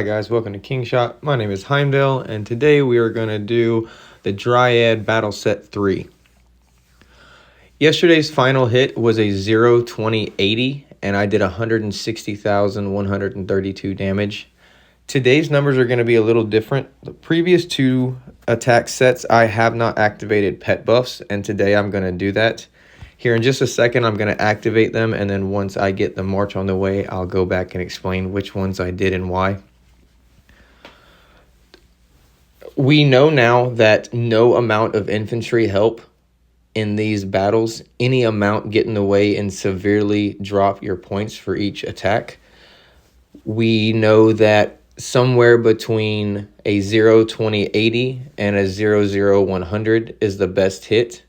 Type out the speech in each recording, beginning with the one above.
Hi guys, welcome to King Shot. My name is Heimdall, and today we are going to do the Dryad Battle Set 3. Yesterday's final hit was a 0-20-80, and I did 160,132 damage. Today's numbers are going to be a little different. The previous two attack sets, I have not activated pet buffs, and today I'm going to do that. Here in just a second, I'm going to activate them, and then once I get the march on the way, I'll go back and explain which ones I did and why. We know now that no amount of infantry help in these battles, any amount, get in the way and severely drop your points for each attack. We know that somewhere between a 0-20-80 and a 0-0-100 is the best hit.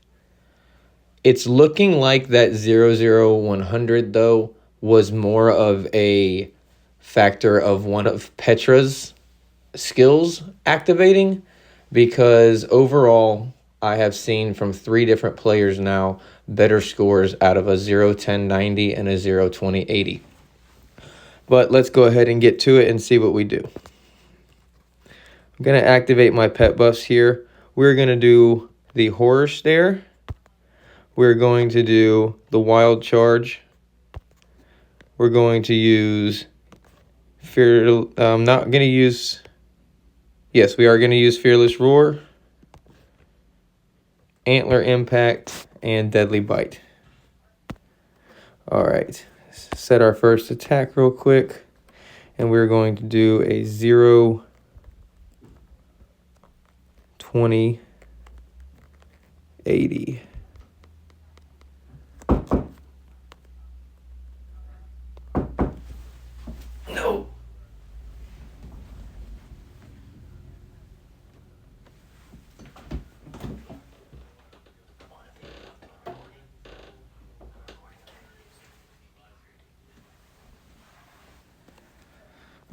It's looking like that 0-0-100, though, was more of a factor of one of Petra's skills activating, because overall I have seen from 3 different players now better scores out of a 0-10-90 and a 0-20-80. But let's go ahead and get to it and see what we do. I'm going to activate my pet buffs here. We're going to do the Horror Stare. We're going to do the Wild Charge. We're going to use I'm not going to use... Yes, we are going to use Fearless Roar, Antler Impact, and Deadly Bite. All right, set our first attack real quick, and we're going to do a 0-20-80. No.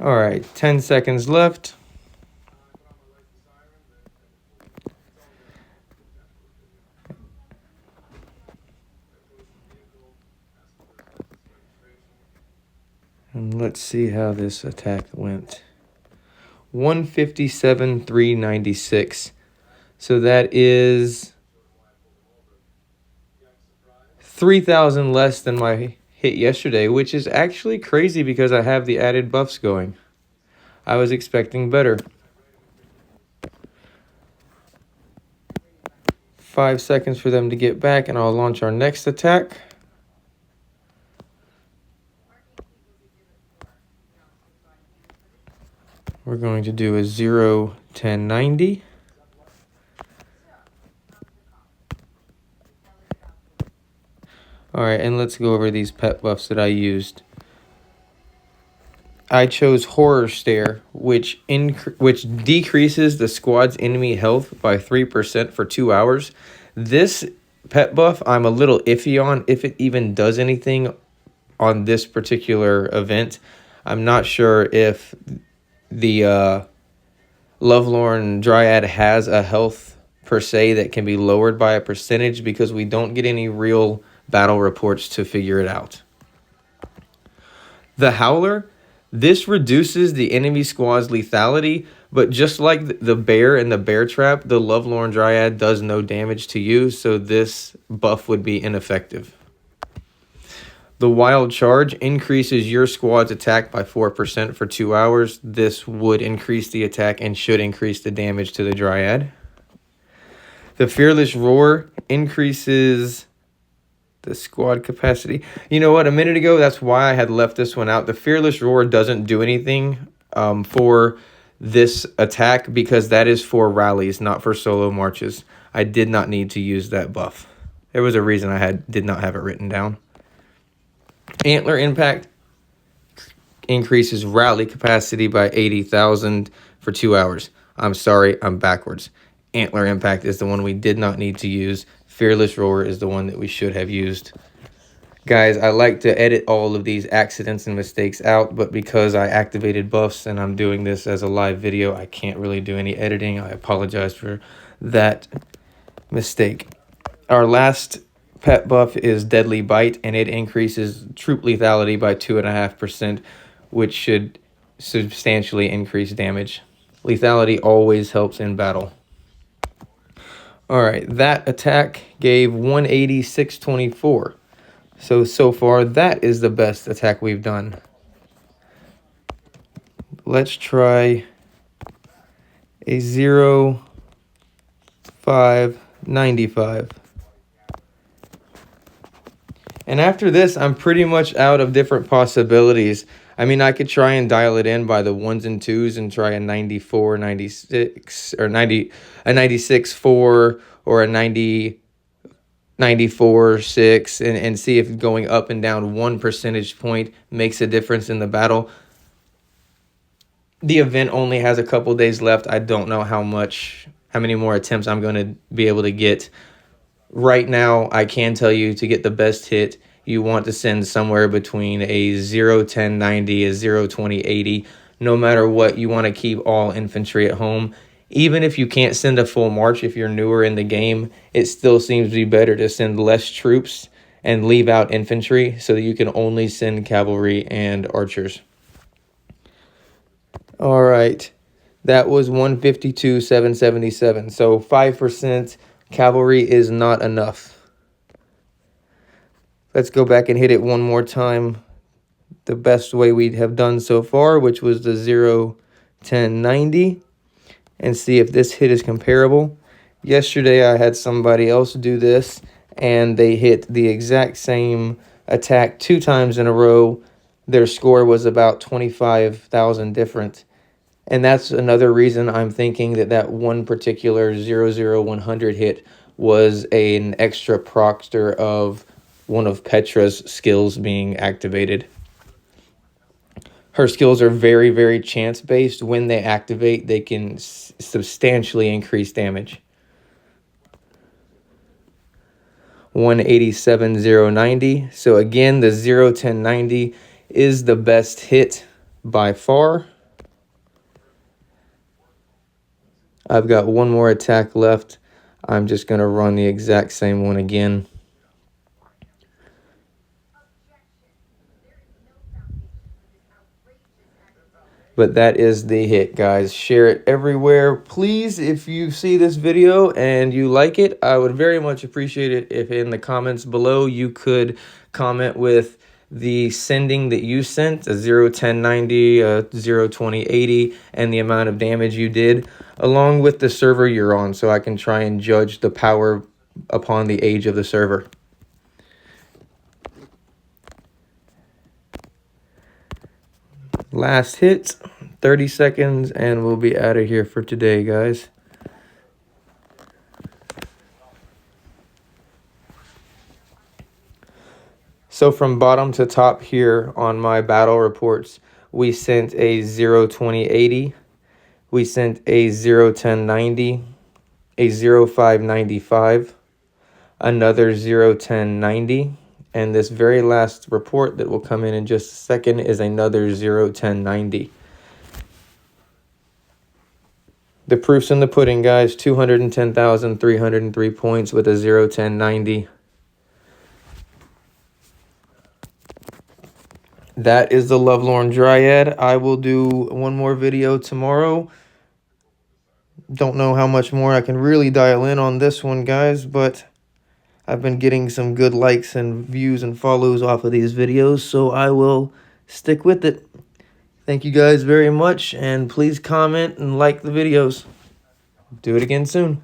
All right, 10 seconds left. And let's see how this attack went. 157,396. So that is 3,000 less than my hit yesterday, which is actually crazy because I have the added buffs going. I was expecting better. 5 seconds for them to get back, and I'll launch our next attack. We're going to do a 0-10-90. All right, and let's go over these pet buffs that I used. I chose Horror Stare, which decreases the squad's enemy health by 3% for 2 hours. This pet buff I'm a little iffy on if it even does anything on this particular event. I'm not sure if the lovelorn Dryad has a health per se that can be lowered by a percentage, because we don't get any real battle reports to figure it out. The Howler, this reduces the enemy squad's lethality, but just like the bear and the bear trap, the lovelorn Dryad does no damage to you, so this buff would be ineffective. The Wild Charge increases your squad's attack by 4% for 2 hours. This would increase the attack and should increase the damage to the Dryad. The Fearless Roar increases the squad capacity. You know what? A minute ago, that's why I had left this one out. The Fearless Roar doesn't do anything for this attack, because that is for rallies, not for solo marches. I did not need to use that buff. There was a reason I did not have it written down. Antler Impact increases rally capacity by 80,000 for 2 hours. I'm sorry, I'm backwards. Antler Impact is the one we did not need to use. Fearless Roar is the one that we should have used. Guys, I like to edit all of these accidents and mistakes out, but because I activated buffs and I'm doing this as a live video, I can't really do any editing. I apologize for that mistake. Our last pet buff is Deadly Bite, and it increases troop lethality by 2.5%, which should substantially increased damage. Lethality always helps in battle. All right, that attack gave 180, 624. So far, that is the best attack we've done. Let's try a 0, 5, 95. And after this, I'm pretty much out of different possibilities. I mean, I could try and dial it in by the 1s and 2s and try a 94, 96, or 90, a 96, 4, or a 90, 94, 6, and see if going up and down 1 percentage point makes a difference in the battle. The event only has a couple days left. I don't know how many more attempts I'm going to be able to get. Right now, I can tell you to get the best hit, you want to send somewhere between a 0, 10, 90, a 0, 20, 80. No matter what, you want to keep all infantry at home. Even if you can't send a full march, if you're newer in the game, it still seems to be better to send less troops and leave out infantry so that you can only send cavalry and archers. All right, that was 152, 777. So 5%. Cavalry is not enough. Let's go back and hit it one more time. The best way we have done so far, which was the 0, 10, 90. And see if this hit is comparable. Yesterday I had somebody else do this, and they hit the exact same attack 2 times in a row. Their score was about 25,000 different. And that's another reason I'm thinking that one particular 00100 hit was an extra proctor of one of Petra's skills being activated. Her skills are very, very chance-based. When they activate, they can substantially increase damage. 187,090. So again, the 0, 10, 90 is the best hit by far. I've got one more attack left. I'm just going to run the exact same one again. But that is the hit, guys. Share it everywhere. Please, if you see this video and you like it, I would very much appreciate it if in the comments below you could comment with the sending that you sent, a 0, 10, 90, a 0, 20, 80, and the amount of damage you did, along with the server you're on, so I can try and judge the power upon the age of the server. Last hit, 30 seconds, and we'll be out of here for today, guys. So from bottom to top here on my battle reports, we sent a 0, 20, 80. We sent a 0, 10, 90, a 0, 5, 95, another 0, 10, 90, and this very last report that will come in just a second is another 0, 10, 90. The proof's in the pudding, guys. 210,303 points with a 0, 10, 90. That is the lovelorn Dryad. I will do one more video tomorrow. Don't know how much more I can really dial in on this one, guys, but I've been getting some good likes and views and follows off of these videos, so I will stick with it. Thank you guys very much, and please comment and like the videos. Do it again soon.